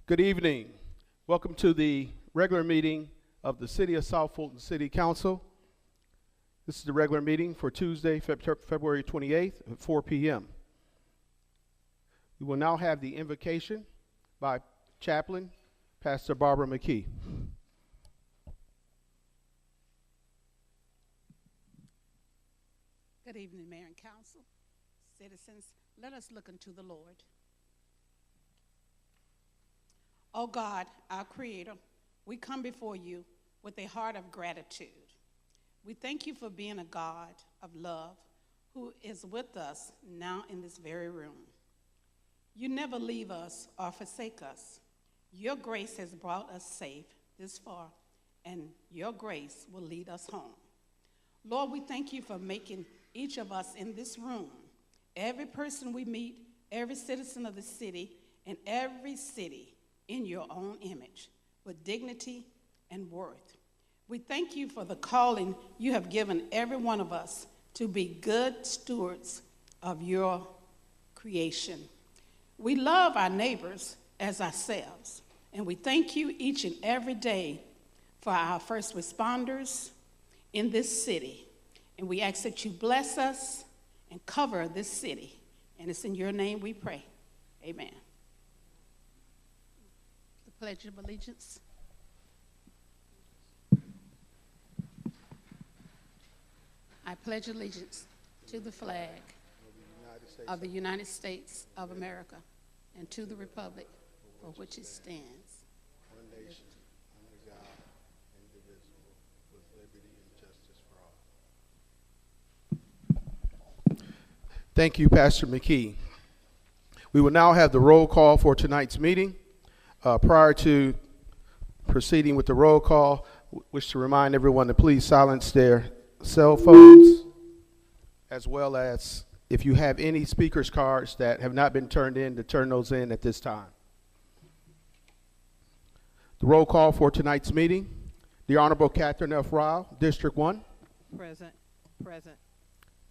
Good evening. Welcome to the regular meeting of the City of South Fulton City Council. This is the regular meeting for Tuesday, February 28th at 4 p.m. We will now have the invocation by Chaplain Pastor Barbara McKee. Good evening, Mayor and Council. Citizens, let us look unto the Lord. Oh God, our Creator, we come before you with a heart of gratitude. We thank you for being a God of love who is with us now in this very room. You never leave us or forsake us. Your grace has brought us safe this far, and your grace will lead us home. Lord, we thank you for making each of us in this room, every person we meet, every citizen of the city, and every city in your own image, with dignity and worth. We thank you for the calling you have given every one of us to be good stewards of your creation. We love our neighbors as ourselves, and we thank you each and every day for our first responders in this city. And we ask that you bless us and cover this city. And it's in your name we pray. Amen. The Pledge of Allegiance. I pledge allegiance to the flag of the United States of America and to the republic for which it stands, One nation, under God, indivisible, with liberty and justice for all. Thank you, Pastor McKee. We will now have the roll call for tonight's meeting. Prior to proceeding with the roll call, wish to remind everyone to please silence their cell phones, as well as if you have any speakers cards that have not been turned in, to turn those in at this time. The roll call for tonight's meeting: the Honorable Catherine F. Ryle, District 1. Present. Present.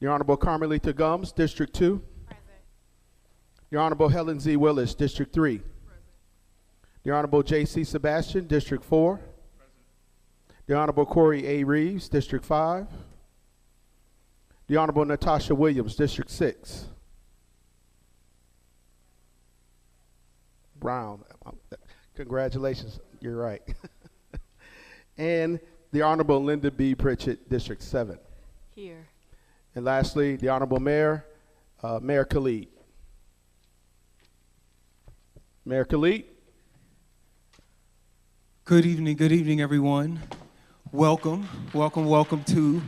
The Honorable Carmelita Gums, District 2. Present. The Honorable Helen Z. Willis, District 3. Present. The Honorable J.C. Sebastian, District 4. Present. The Honorable Corey A. Reeves, District 5. The Honorable Natasha Williams, District 6. Brown. Congratulations, you're right. And the Honorable Linda B. Pritchett, District 7. Here. And lastly, the Honorable Mayor, Mayor Khalid. Mayor Khalid. Good evening, everyone. Welcome to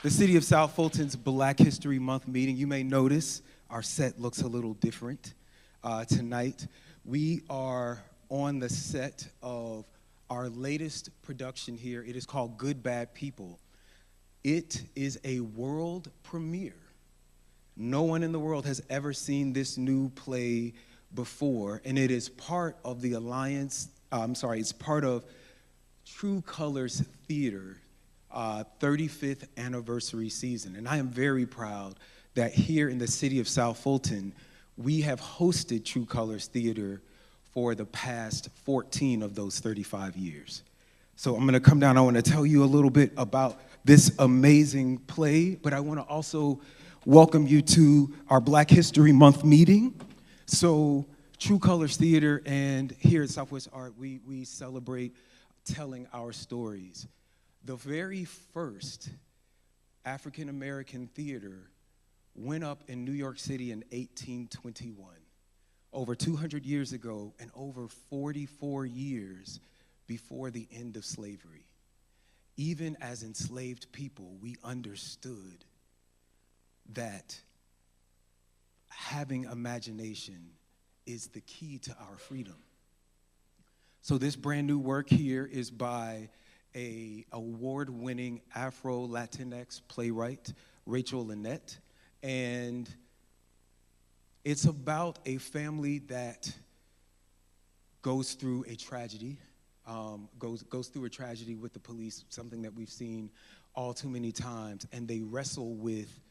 the City of South Fulton's Black History Month meeting. You may notice our set looks a little different tonight. We are on the set of our latest production here. It is called Good Bad People. It is a world premiere. No one in the world has ever seen this new play before, and it is part of the it's part of True Colors Theater 35th anniversary season. And I am very proud that here in the city of South Fulton, we have hosted True Colors Theater for the past 14 of those 35 years. So I'm gonna come down, I wanna tell you a little bit about this amazing play, but I wanna also welcome you to our Black History Month meeting. So True Colors Theater and here at Southwest Art, we celebrate telling our stories. The very first African-American theater went up in New York City in 1821, over 200 years ago and over 44 years before the end of slavery. Even as enslaved people, we understood that having imagination is the key to our freedom. So this brand new work here is by a award-winning Afro-Latinx playwright, Rachel Lynette, and it's about a family that goes through a tragedy, goes through a tragedy with the police, something that we've seen all too many times, and they wrestle with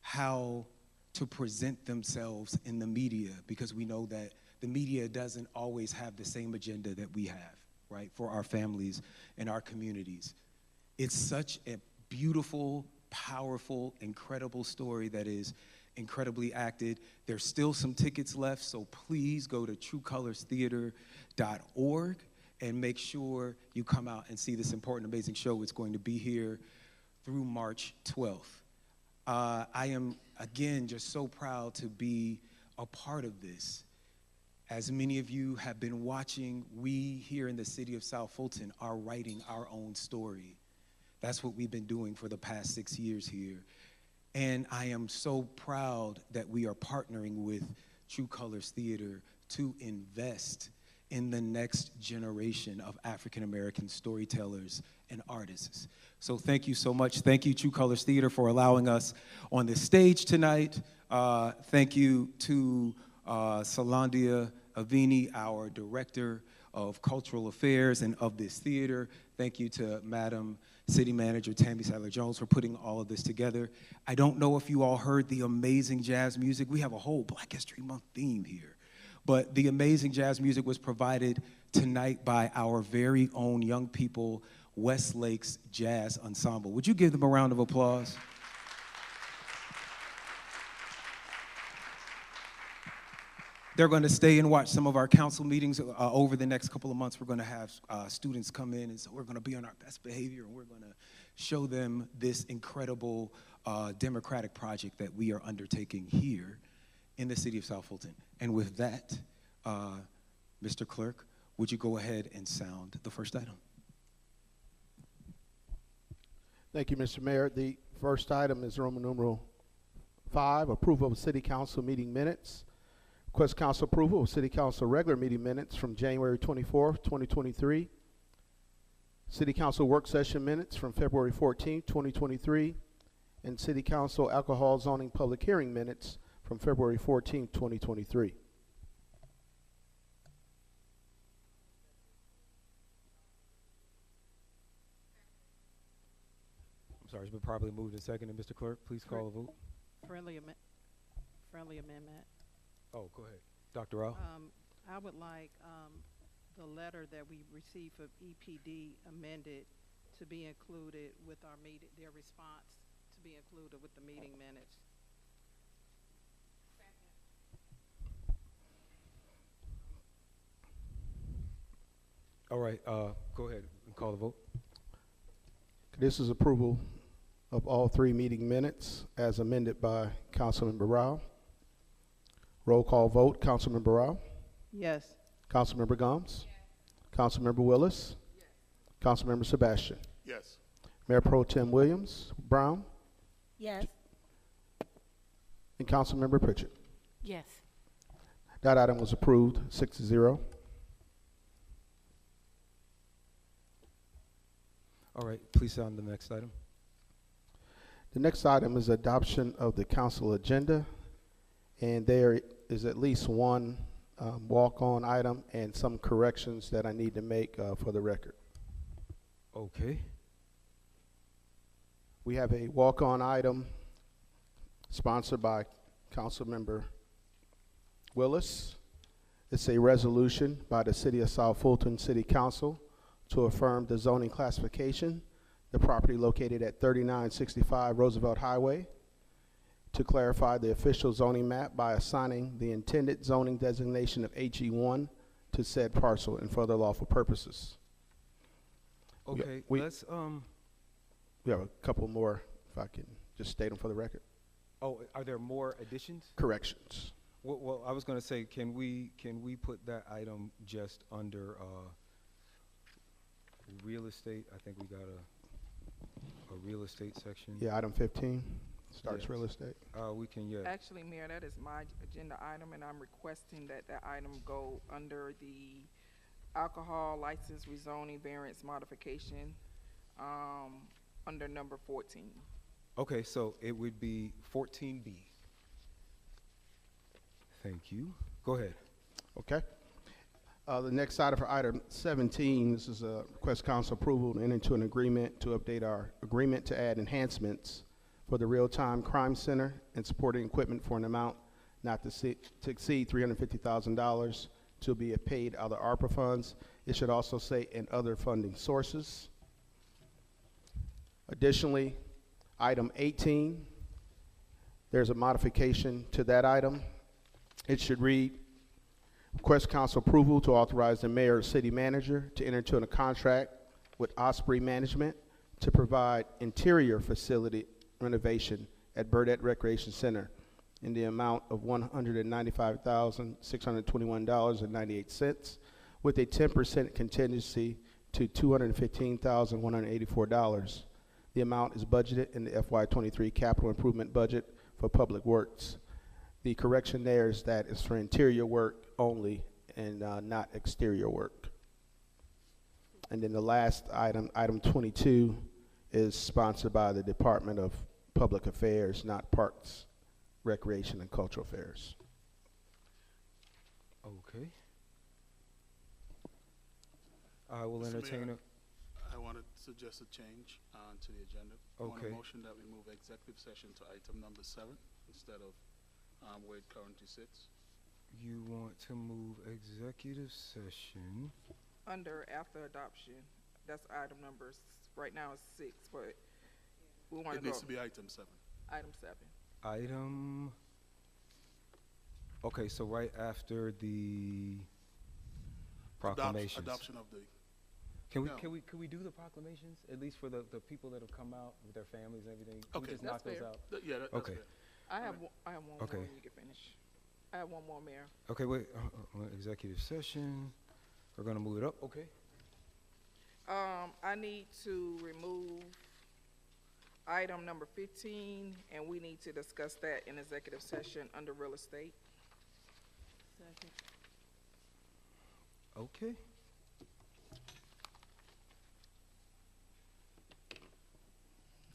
how to present themselves in the media, because we know that the media doesn't always have the same agenda that we have, right, for our families and our communities. It's such a beautiful, powerful, incredible story that is incredibly acted. There's still some tickets left, so please go to truecolorstheater.org and make sure you come out and see this important, amazing show. It's going to be here through March 12th. I am, again, just so proud to be a part of this. As many of you have been watching, we here in the city of South Fulton are writing our own story. That's what we've been doing for the past 6 years here. And I am so proud that we are partnering with True Colors Theater to invest in the next generation of African-American storytellers and artists. So thank you so much. Thank you, True Colors Theater, for allowing us on this stage tonight. Thank you to Solandia Avini, our Director of Cultural Affairs and of this theater. Thank you to Madam City Manager Tammy Sadler-Jones for putting all of this together. I don't know if you all heard the amazing jazz music. We have a whole Black History Month theme here. But the amazing jazz music was provided tonight by our very own young people, West Lakes Jazz Ensemble. Would you give them a round of applause? They're going to stay and watch some of our council meetings over the next couple of months. We're going to have students come in, and so we're going to be on our best behavior, and we're going to show them this incredible democratic project that we are undertaking here in the city of South Fulton. And with that, Mr. Clerk, would you go ahead and sound the first item? Thank you, Mr. Mayor. The first item is Roman numeral 5, approval of city council meeting minutes. Request council approval of city council regular meeting minutes from January 24th, 2023. City council work session minutes from February 14th, 2023. And city council alcohol zoning public hearing minutes from February 14th, 2023. I'm sorry, it's been properly moved and seconded. Mr. Clerk, please call the vote. Friendly amendment. Oh, go ahead. Dr. Rao? I would like the letter that we received from EPD amended to be included with our meeting, their response to be included with the meeting minutes. All right, go ahead and call the vote. This is approval of all 3 meeting minutes as amended by Councilmember Rao. Roll call vote, Councilmember Rao. Yes. Councilmember Gomes. Yes. Councilmember Willis. Yes. Councilmember Sebastian. Yes. Mayor Pro Tem Williams Brown. Yes. And Councilmember Pritchett. Yes. That item was approved 6-0. All right, please sound the next item. The next item is adoption of the council agenda, and there is at least one walk-on item and some corrections that I need to make for the record. Okay. We have a walk-on item sponsored by Councilmember Willis. It's a resolution by the City of South Fulton City Council to affirm the zoning classification, the property located at 3965 Roosevelt Highway, to clarify the official zoning map by assigning the intended zoning designation of HE1 to said parcel and for other lawful purposes. Okay, we let's, we have a couple more, if I can just state them for the record. oh, are there more additions? Corrections. Well, I was gonna say, can we put that item just under, real estate? I think we got a real estate section. Yeah, item 15 starts Yes. real estate. We can, yeah. Actually, Mayor, that is my agenda item, and I'm requesting that that item go under the alcohol license rezoning variance modification, under number 14. Okay, so it would be 14B. Thank you. Go ahead. Okay. The next item for item 17, this is a request council approval to enter into an agreement to update our agreement to add enhancements for the real-time crime center and supporting equipment for an amount not to exceed $350,000 to be paid out of ARPA funds. It should also say in other funding sources. Additionally, item 18, there's a modification to that item. It should read, request council approval to authorize the mayor or city manager to enter into a contract with Osprey Management to provide interior facility renovation at Burdette Recreation Center in the amount of $195,621.98 with a 10% contingency to $215,184. The amount is budgeted in the FY23 capital improvement budget for public works. The correction there is that it's for interior work only and not exterior work. And then the last item, item 22, is sponsored by the Department of Public Affairs, not Parks, Recreation, and Cultural Affairs. Okay. I will Mr. entertain Mayor, a, I want to suggest a change to the agenda. I want Okay. a motion that we move executive session to item number 7 instead of where it currently sits. you want to move executive session. Under after adoption, that's item number, right now it's 6, but we want It to go needs to be item 7. item 7. Item, okay, so right after the proclamations. Adoption of the, Can we, no. can we do the proclamations, at least for the people that have come out with their families and everything? Can we Okay. just That's knock those fair. out? yeah, that's Okay. fair. I have Alright. one Okay. more, and you can finish. I have one more, Mayor. Okay, wait, executive session, we're gonna move it up, okay? I need to remove item number 15, and we need to discuss that in executive session under real estate. Second. Okay.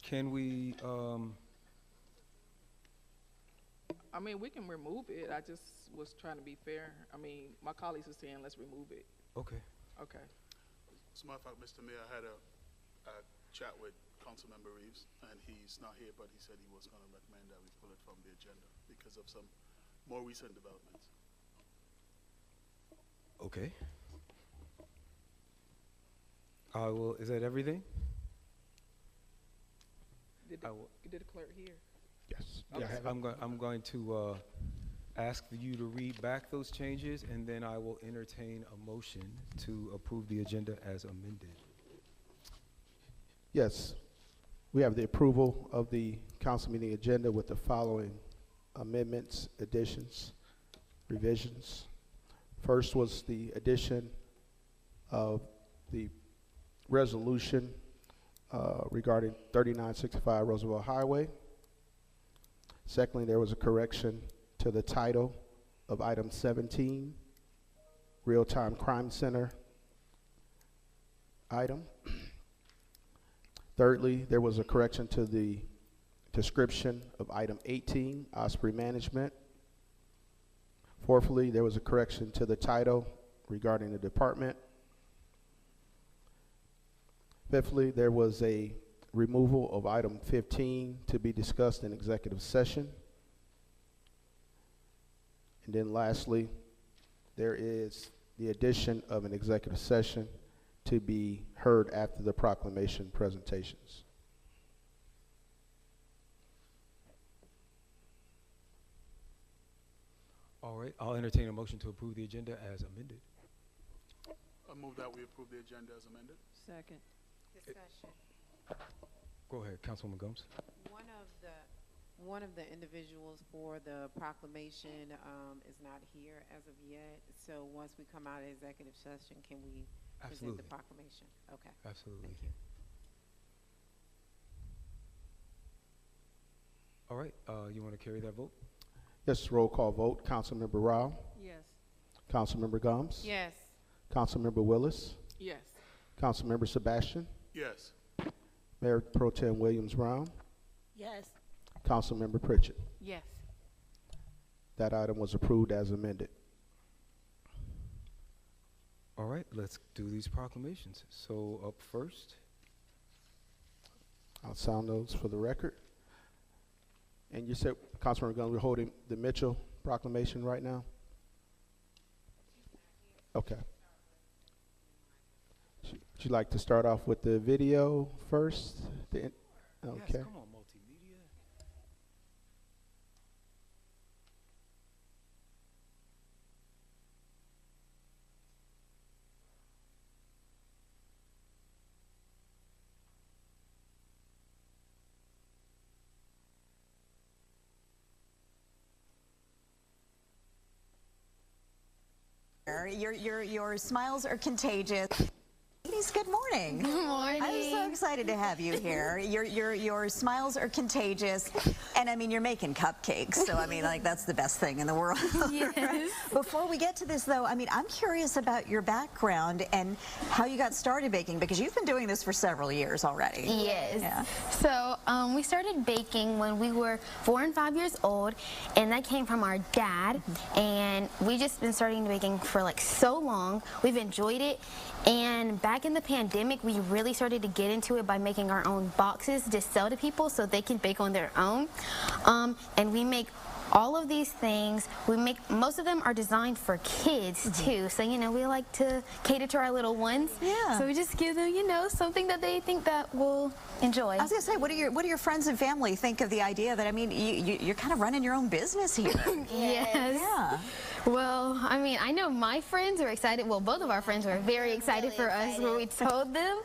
Can we, I mean, we can remove it. I just was trying to be fair. I mean, my colleagues are saying let's remove it. okay, Okay. As a matter of fact, Mr. Mayor, I had a chat with Councilmember Reeves, and he's not here, but he said he was going to recommend that we pull it from the agenda because of some more recent developments. okay. I will, is that everything? Did I the, will- did the clerk hear? Yes. Okay, I'm going to ask you to read back those changes, and then I will entertain a motion to approve the agenda as amended. Yes. We have the approval of the council meeting agenda with the following amendments, additions, revisions. First was the addition of the resolution regarding 3965 Roosevelt Highway. Secondly, there was a correction to the title of item 17, Real-Time Crime Center item. Thirdly, there was a correction to the description of item 18, Osprey Management. Fourthly, there was a correction to the title regarding the department. Fifthly, there was a removal of item 15 to be discussed in executive session. And then lastly, there is the addition of an executive session to be heard after the proclamation presentations. All right, I'll entertain a motion to approve the agenda as amended. I move that we approve the agenda as amended. Second. Discussion. Go ahead, Councilwoman Gomes. One of the individuals for the proclamation is not here as of yet. So once we come out of executive session, can we present Absolutely, the proclamation? Okay. absolutely. Thank you. All right, you want to carry that vote? Yes, roll call vote. Councilmember Rao, Yes. Councilmember Gomes, Yes. Councilmember Willis, Yes. Councilmember Sebastian, Yes. Mayor Pro Tem Williams Brown, Yes. Councilmember Pritchett. Yes. That item was approved as amended. All right, let's do these proclamations. So up first, I'll sound those for the record. And you said, Councilmember Gunn, we're holding the Mitchell proclamation right now? Okay. Would you like to start off with the video first? Okay. Yes, come on, multimedia. Your smiles are contagious. Ladies, good morning. Good morning. I'm so excited to have you here. Your smiles are contagious, and I mean you're making cupcakes, so I mean like that's the best thing in the world. Yes. Before we get to this though, I mean I'm curious about your background and how you got started baking because you've been doing this for several years already. Yes. Yeah. So we started baking when we were 4 and 5 years old, and that came from our dad. And we just been starting baking for like so long. We've enjoyed it. And back in the pandemic, we really started to get into it by making our own boxes to sell to people so they can bake on their own. And we make all of these things. Most of them are designed for kids too. So, you know, we like to cater to our little ones. Yeah. So we just give them, you know, something that they think that will enjoy. I was gonna say, what do your friends and family think of the idea that I mean you're kind of running your own business here? Yes. Yeah. Well, I mean, I know my friends are excited. Well, both of our friends were very excited for us when we told them.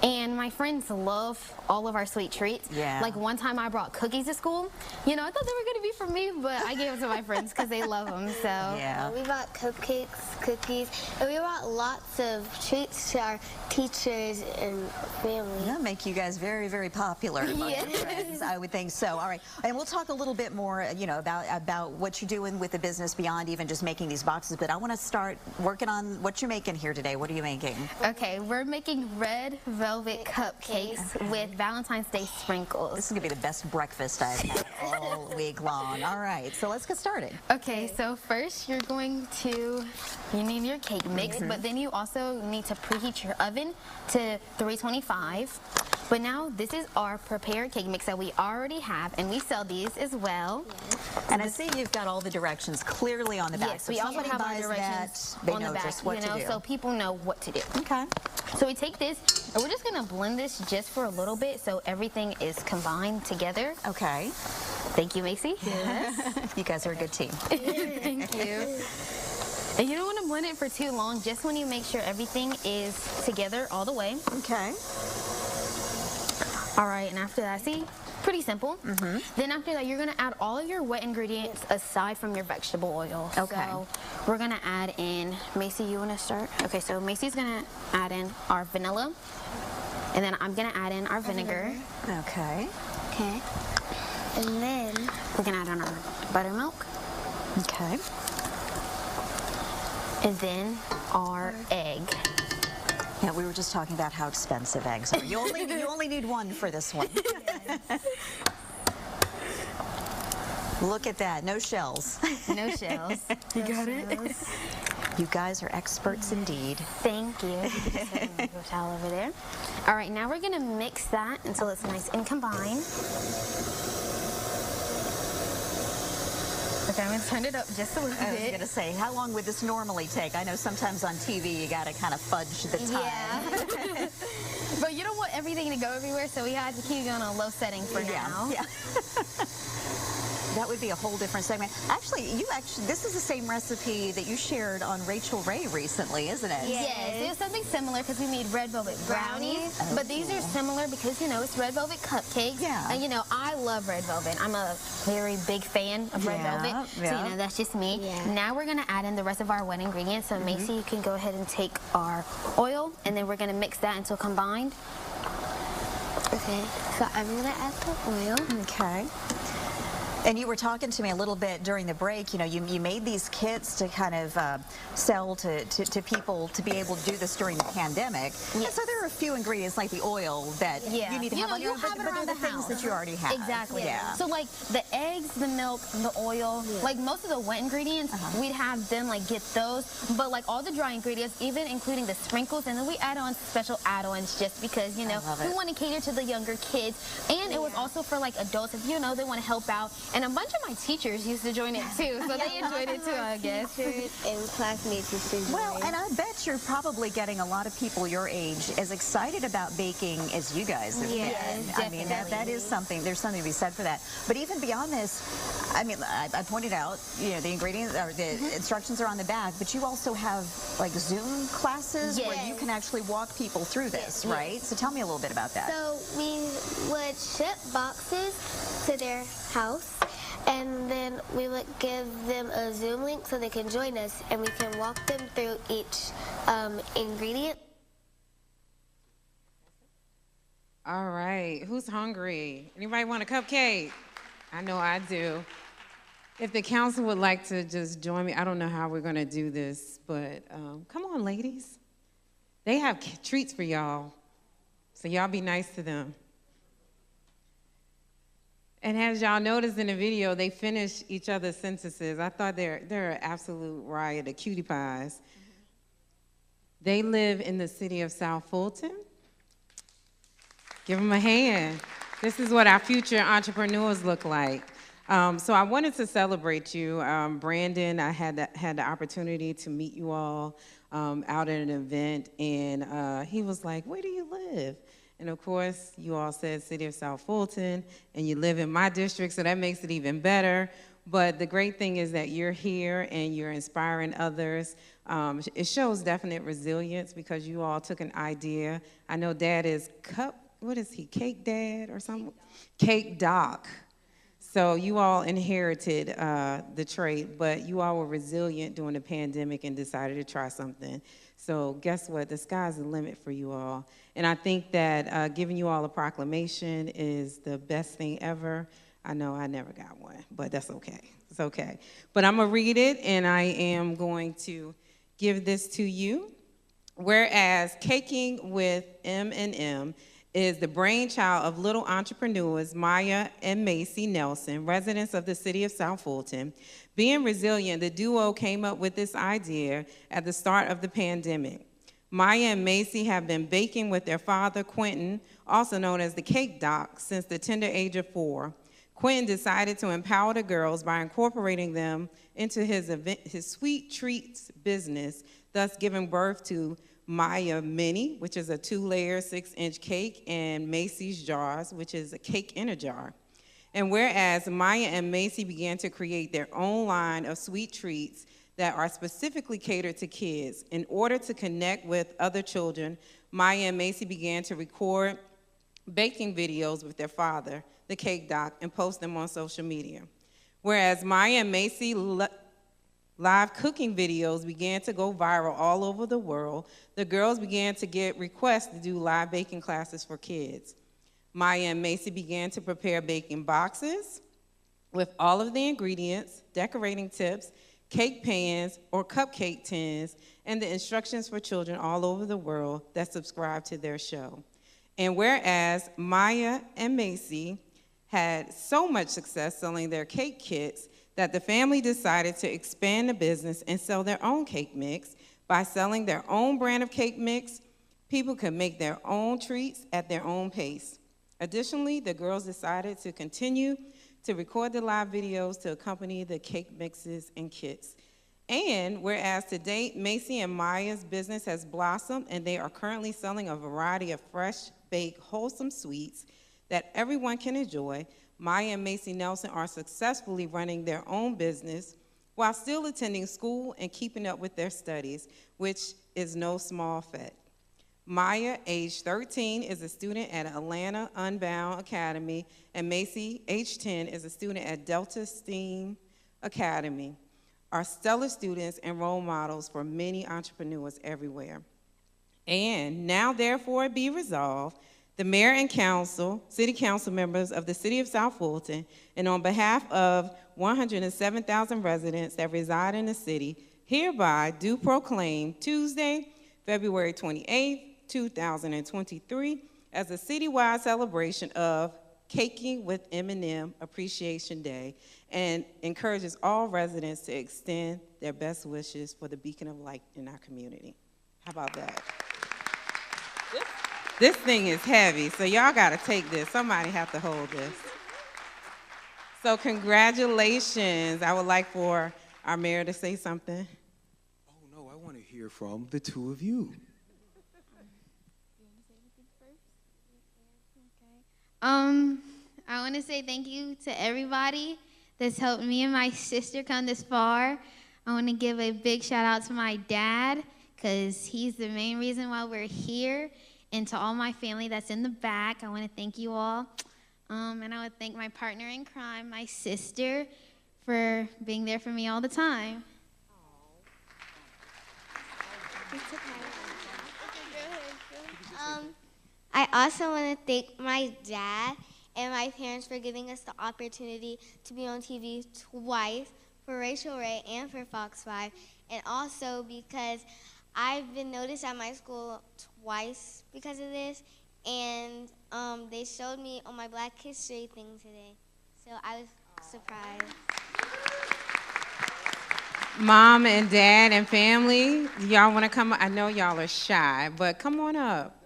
And my friends love all of our sweet treats. Yeah. Like one time I brought cookies to school. You know, I thought they were going to be for me, but I gave them to my friends because they love them. So. Yeah. We brought cupcakes, cookies, and we brought lots of treats to our teachers and family. That'll make you guys very, very popular among your friends, I would think so. All right, and we'll talk a little bit more, you know, about what you're doing with the business beyond even just making these boxes, but I want to start working on what you're making here today. What are you making? Okay, we're making red velvet cupcakes with Valentine's Day sprinkles. This is going to be the best breakfast I've had all week long. All right, so let's get started. Okay, so first you need your cake mix, but then you also need to preheat your oven to 325. But now this is our prepared cake mix that we already have, and we sell these as well. And I see you've got all the directions clearly on the back. Yes, so we also somebody have our buys directions that, they on know the back, just what you know, to do. so people know what to do. Okay. So we take this, and we're just gonna blend this just for a little bit so everything is combined together. Okay. Thank you, Macy. Yes. You guys are a good team. Thank you. And you don't want to blend it for too long, just when you make sure everything is together all the way. Okay. All right, and after that, see, pretty simple. Then after that, you're gonna add all of your wet ingredients aside from your vegetable oil. Okay. So we're gonna add in, Macy, you wanna start? Okay, so Macy's gonna add in our vanilla, and then I'm gonna add in our vinegar. Okay. Okay. And then we're gonna add in our buttermilk. Okay. And then our egg. Yeah, we were just talking about how expensive eggs are. You only need one for this one. Look at that, no shells. No shells. You got it? You guys are experts indeed. Thank you. Paper towel over there. All right, now we're gonna mix that until it's nice and combined. Okay, I'm gonna turn it up just a little bit. I was gonna say, how long would this normally take? I know sometimes on TV you gotta kind of fudge the time. Yeah. But you don't want everything to go everywhere, so we had to keep it on a low setting for now. Yeah. That would be a whole different segment. Actually, this is the same recipe that you shared on Rachel Ray recently, isn't it? Yes, it was something similar because we made red velvet brownies. Oh, but these are similar because, you know, it's red velvet cupcakes. Yeah. And, you know, I love red velvet. I'm a very big fan of red velvet. So, you know, that's just me. Yeah. Now we're going to add in the rest of our wet ingredients. So, Macy, you can go ahead and take our oil, and then we're going to mix that until combined. Okay, so I'm gonna add the oil. Okay. And you were talking to me a little bit during the break. You know, you made these kits to kind of sell to people to be able to do this during the pandemic. Yes. And so there are a few ingredients like the oil that you need to have on your own, but it they're around the things house. that you already have. Exactly. Yeah. So like the eggs, the milk, the oil, like most of the wet ingredients, we'd have them like get those. But like all the dry ingredients, even including the sprinkles, and then we add on special add-ons just because, you know, we want to cater to the younger kids. And it was also for like adults, if you know they want to help out And a bunch of my teachers used to join it too, so they enjoyed it too, I guess. Teachers and classmates used to join. Well, and I bet you're probably getting a lot of people your age as excited about baking as you guys have been. I mean, that is something, there's something to be said for that. But even beyond this, I mean, I pointed out, you know, the ingredients or the instructions are on the back, but you also have like Zoom classes where you can actually walk people through this, right? So tell me a little bit about that. So we would ship boxes to their house, and then we would give them a Zoom link so they can join us, and we can walk them through each ingredient. All right, who's hungry? Anybody want a cupcake? I know I do. If the council would like to just join me, I don't know how we're gonna do this, but come on, ladies. They have treats for y'all, so y'all be nice to them. And as y'all noticed in the video, they finish each other's sentences. I thought they're an absolute riot of cutie pies. They live in the city of South Fulton. Give them a hand. This is what our future entrepreneurs look like. So I wanted to celebrate you. Brandon, I had the opportunity to meet you all out at an event, and he was like, "Where do you live?" And of course, you all said City of South Fulton, and you live in my district, so that makes it even better. But the great thing is that you're here and you're inspiring others. It shows definite resilience because you all took an idea. I know Dad is Cake Dad or something? Cake Doc. So you all inherited the trait, but you all were resilient during the pandemic and decided to try something. So guess what? The sky's the limit for you all. And I think that giving you all a proclamation is the best thing ever. I know I never got one, but that's okay. It's okay. But I'm going to read it, and I am going to give this to you. Whereas caking with M&M is the brainchild of little entrepreneurs Maya and Macy Nelson, residents of the city of South Fulton. Being resilient, the duo came up with this idea at the start of the pandemic. Maya and Macy have been baking with their father, Quentin, also known as the Cake Doc, since the tender age of 4. Quentin decided to empower the girls by incorporating them into his sweet treats business, thus giving birth to Maya Mini, which is a 2-layer, 6-inch cake, and Macy's Jars, which is a cake in a jar. And whereas Maya and Macy began to create their own line of sweet treats that are specifically catered to kids, in order to connect with other children, Maya and Macy began to record baking videos with their father, the Cake Doc, and post them on social media. Whereas Maya and Macy live cooking videos began to go viral all over the world, the girls began to get requests to do live baking classes for kids. Maya and Macy began to prepare baking boxes with all of the ingredients, decorating tips, cake pans, or cupcake tins, and the instructions for children all over the world that subscribe to their show. And whereas Maya and Macy had so much success selling their cake kits that the family decided to expand the business and sell their own cake mix. By selling their own brand of cake mix, people could make their own treats at their own pace. Additionally, the girls decided to continue to record the live videos to accompany the cake mixes and kits. And whereas to date, Macy and Maya's business has blossomed, and they are currently selling a variety of fresh, baked, wholesome sweets that everyone can enjoy, Maya and Macy Nelson are successfully running their own business while still attending school and keeping up with their studies, which is no small feat. Maya, age 13, is a student at Atlanta Unbound Academy, and Macy, age 10, is a student at Delta STEAM Academy, are stellar students and role models for many entrepreneurs everywhere. And now, therefore, be resolved, the mayor and council, city council members of the city of South Fulton, and on behalf of 107,000 residents that reside in the city, hereby do proclaim Tuesday, February 28th, 2023, as a citywide celebration of Caking with M&M Appreciation Day, and encourages all residents to extend their best wishes for the beacon of light in our community. How about that? This thing is heavy, so y'all gotta take this. Somebody have to hold this. So congratulations. I would like for our mayor to say something. Oh, no, I want to hear from the two of you. I want to say thank you to everybody that's helped me and my sister come this far. I want to give a big shout out to my dad, because he's the main reason why we're here, and to all my family that's in the back. I want to thank you all. And I would thank my partner in crime, my sister, for being there for me all the time. I also want to thank my dad and my parents for giving us the opportunity to be on TV twice, for Rachel Ray and for Fox 5, and also because I've been noticed at my school twice because of this, and they showed me on my Black History thing today, so I was surprised. Mom and dad and family, y'all want to come? I know y'all are shy, but come on up.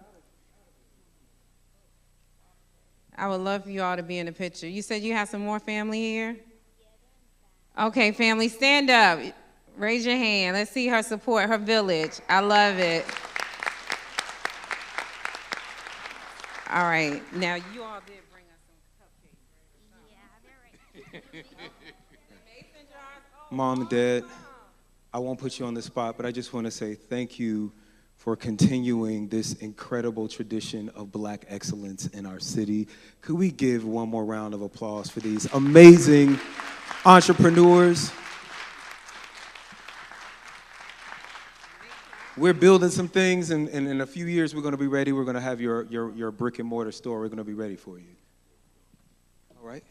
I would love for you all to be in the picture. You said you have some more family here? Okay, family, stand up. Raise your hand. Let's see her support, her village. I love it. All right, now you all did bring us some cupcakes, right? Yeah, they're right. Mom and Dad, I won't put you on the spot, but I just want to say thank you for continuing this incredible tradition of Black excellence in our city. Could we give one more round of applause for these amazing entrepreneurs? We're building some things, and in a few years we're going to be ready. We're going to have your brick and mortar store. We're going to be ready for you. All right?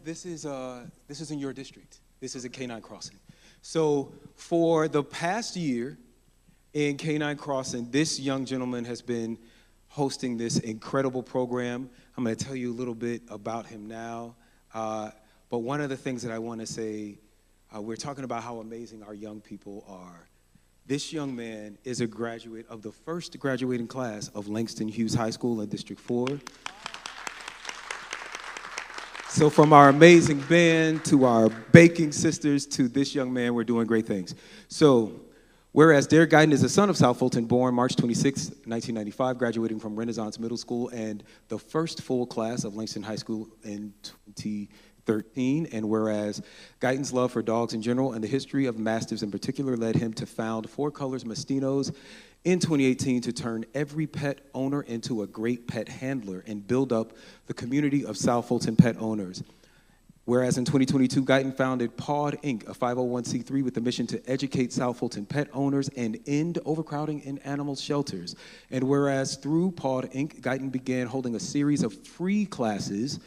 This is in your district. This is a Canine Crossing. So for the past year in Canine Crossing, this young gentleman has been hosting this incredible program. I'm going to tell you a little bit about him now. But one of the things that I want to say, we're talking about how amazing our young people are. This young man is a graduate of the first graduating class of Langston Hughes High School in District 4. So from our amazing band to our baking sisters to this young man, we're doing great things. So whereas Derek Guyton is a son of South Fulton, born March 26, 1995, graduating from Renaissance Middle School and the first full class of Langston High School in 2013. And whereas Guyton's love for dogs in general and the history of Mastiffs in particular led him to found Four Colors Mastinos in 2018 to turn every pet owner into a great pet handler and build up the community of South Fulton pet owners. Whereas in 2022, Guyton founded Pawed Inc., a 501c3 with the mission to educate South Fulton pet owners and end overcrowding in animal shelters. And whereas through Pawed Inc., Guyton began holding a series of free classes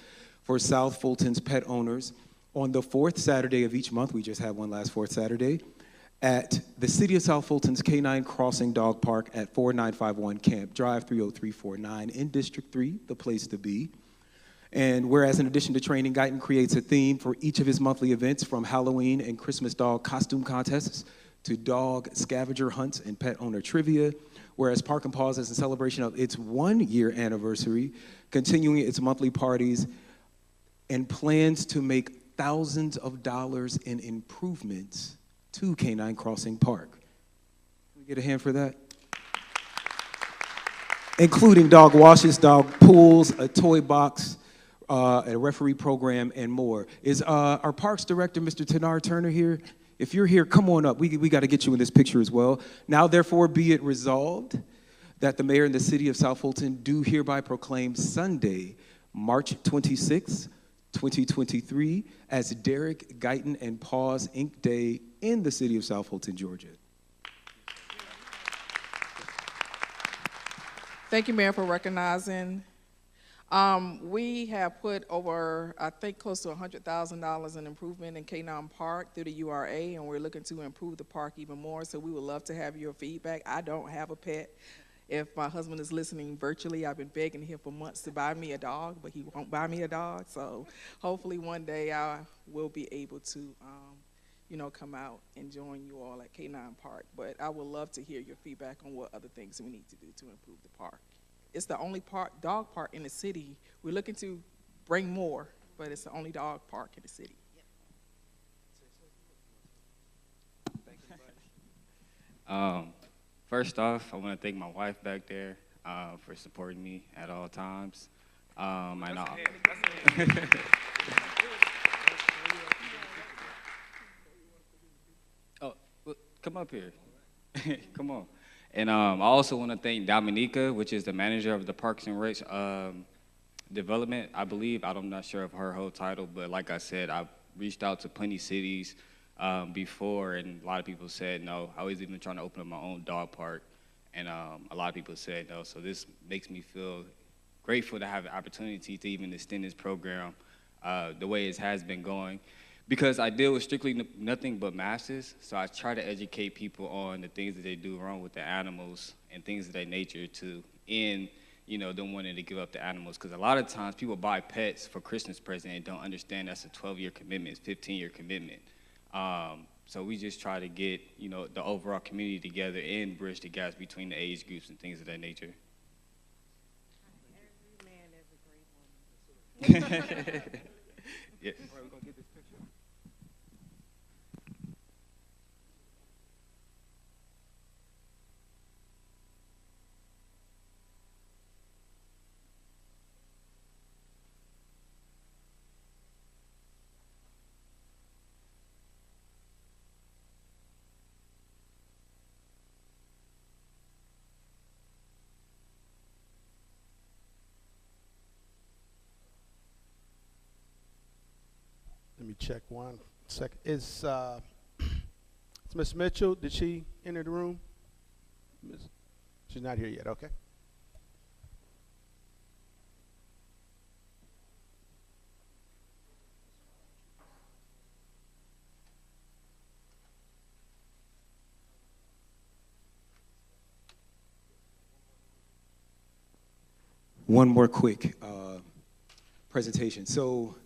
for South Fulton's pet owners on the fourth Saturday of each month. We just had one last fourth Saturday at the City of South Fulton's Canine Crossing Dog Park at 4951 Camp Drive 30349 in District 3, the place to be. And whereas in addition to training, Guyton creates a theme for each of his monthly events, from Halloween and Christmas dog costume contests to dog scavenger hunts and pet owner trivia, whereas Park and Paws is in celebration of its 1-year anniversary, continuing its monthly parties, and plans to make thousands of dollars in improvements to Canine Crossing Park. Can we get a hand for that? Including dog washes, dog pools, a toy box, a referee program, and more. Is our Parks Director, Mr. Tanar Turner, here? If you're here, come on up. We got to get you in this picture as well. Now, therefore, be it resolved that the mayor and the city of South Fulton do hereby proclaim Sunday, March 26, 2023, as Derek Guyton and Paws Inc. Day in the city of South Fulton, Georgia. Thank you, Mayor, for recognizing. We have put over, I think, close to $100,000 in improvement in Canine Park through the URA, and we're looking to improve the park even more, so we would love to have your feedback. I don't have a pet. If my husband is listening virtually, I've been begging him for months to buy me a dog, but he won't buy me a dog, so hopefully one day I will be able to come out and join you all at Canine Park. But I would love to hear your feedback on what other things we need to do to improve the park. It's the only dog park in the city. We're looking to bring more, but it's the only dog park in the city. First off, I want to thank my wife back there for supporting me at all times. Come up here. Come on. And I also want to thank Dominica, which is the manager of the Parks and Recs development, I believe. I'm not sure of her whole title, but like I said, I've reached out to plenty cities before, and a lot of people said no. I was even trying to open up my own dog park, and a lot of people said no. So this makes me feel grateful to have the opportunity to even extend this program the way it has been going. Because I deal with strictly nothing but masses, so I try to educate people on the things that they do wrong with the animals and things of that nature to end, them wanting to give up the animals. Because a lot of times people buy pets for Christmas present and don't understand that's a 12-year commitment, it's a 15-year commitment. So we just try to get, the overall community together and bridge the gaps between the age groups and things of that nature. Every man is a great woman. Yeah. All right, we're gonna get this picture. Let me check one second. Is Miss Mitchell, did she enter the room? She's not here yet, okay. One more quick presentation. So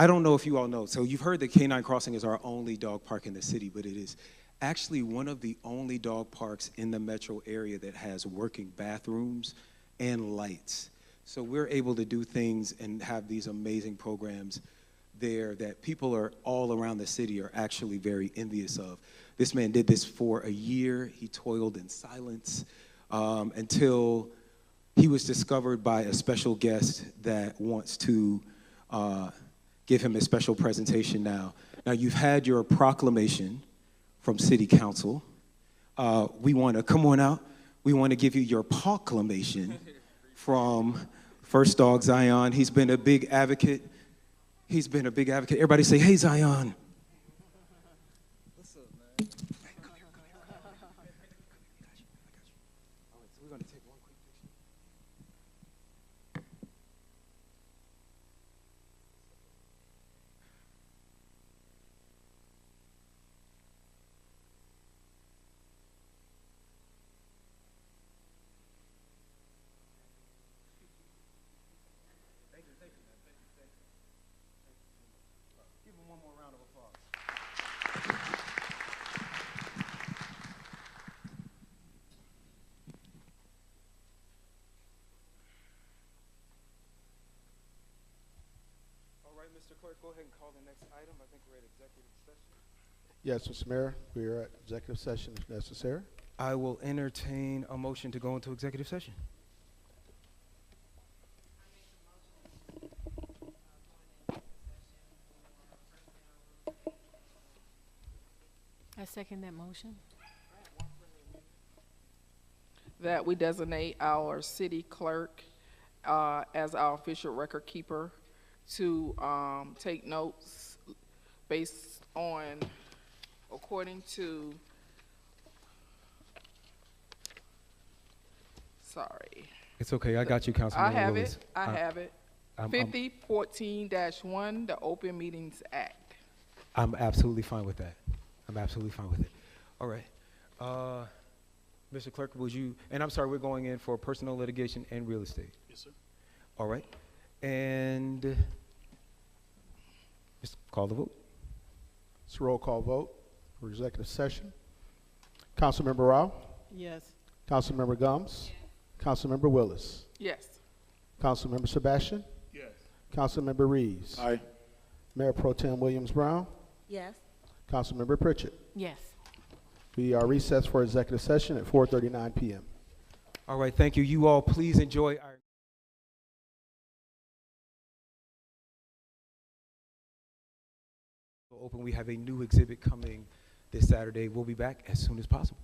I don't know if you all know. So you've heard that Canine Crossing is our only dog park in the city, but it is actually one of the only dog parks in the metro area that has working bathrooms and lights. So we're able to do things and have these amazing programs there that people are all around the city are actually very envious of. This man did this for a year. He toiled in silence until he was discovered by a special guest that wants to give him a special presentation now. Now, you've had your proclamation from City Council. We want to, come on out, we want to give you your proclamation from First Dog Zion. He's been a big advocate. He's been a big advocate. Everybody say, hey, Zion. What's up, man? Come here. I got you. All right, so we're going to take one quick picture. Thank you, man. Thank you. Give him one more round of applause. Mr. Clerk, go ahead and call the next item. I think we're at executive session. Yes, Mr. Mayor, we are at executive session if necessary. I will entertain a motion to go into executive session. I second that motion. That we designate our city clerk as our official record keeper to take notes based on, according to, sorry. It's okay. I got you, Councilmember I have Willis. it. I have it. 5014-1, the Open Meetings Act. I'm absolutely fine with that. I'm absolutely fine with it. All right. Mr. Clerk, would you, and I'm sorry, we're going in for personal litigation and real estate. Yes, sir. All right. And just call the vote. It's a roll call vote for executive session. Councilmember Rao, Yes. Councilmember Gums, Councilmember Willis, Yes. Councilmember Sebastian, Yes. Councilmember Reeves, Aye. Mayor Pro Tem Williams Brown, Yes. Councilmember Pritchett. Yes. We are recessed for executive session at 4:39 p.m. All right. Thank you. You all please enjoy our open. We have a new exhibit coming this Saturday. We'll be back as soon as possible.